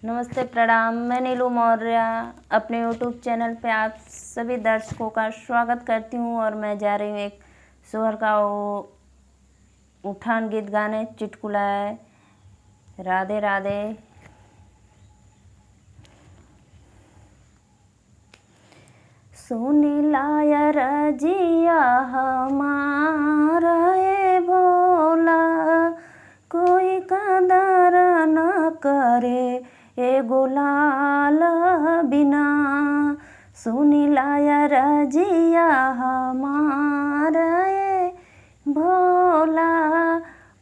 नमस्ते, प्रणाम। मैं नीलू मौर्य अपने यूट्यूब चैनल पे आप सभी दर्शकों का स्वागत करती हूँ। और मैं जा रही हूँ एक सोहर का उठान गीत गाने, चुटकुला है। राधे राधे। सुनी लाया रजिया हमारा ए भोला, कोई कदर न करे ए गुलाल बिना। सुनी लाया रजिया हमारा ए भोला,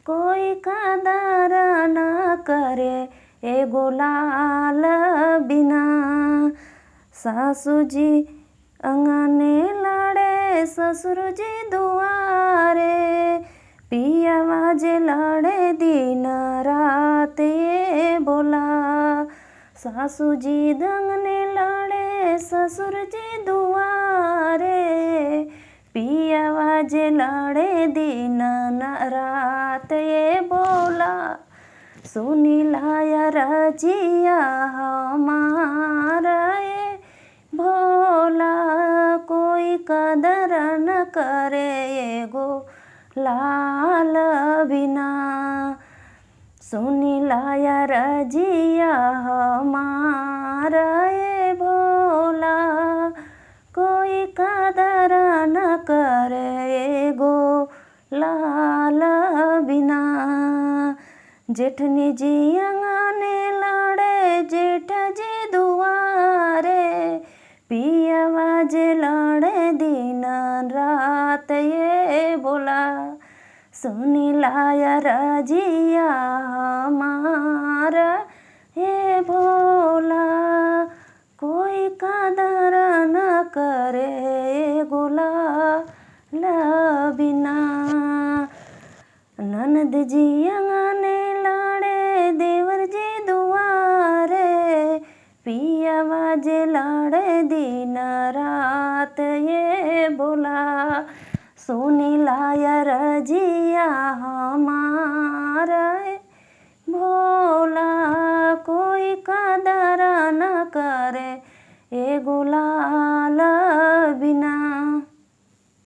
कोई कदर न करे ए गुलाल बिना। सासू जी अंगने लड़े, ससुर जी दुआरे, पिया जे लड़े दिन रात ये बोला। सासू जी अंगने लड़े, ससुर जी दुआरे, पिया जे लड़े दिन रात ये बोला। सुनी लाया रजिया हमारा ए भोला, कोई कदर न करे एगो लाल बिना। सुनी लाया रजिया हमारा ए भोला, कोई कदर न करे एगो लाल बिना। जेठनी जी अंगने लड़े, जेठ जी दुआरे, पिया जे लड़े दिन रात ये बोला। सुनी लाया रजिया हमारा हे भोला, कोई कदर न करे गुलाल बिना। ननद जी अंगने लड़े, देवर जी दुआरे, पिया जे लड़े दिन रात ये बोला। सुनी लाया रजिया हमारा भोला, कोई कदर न करे ए गुलाल बिना।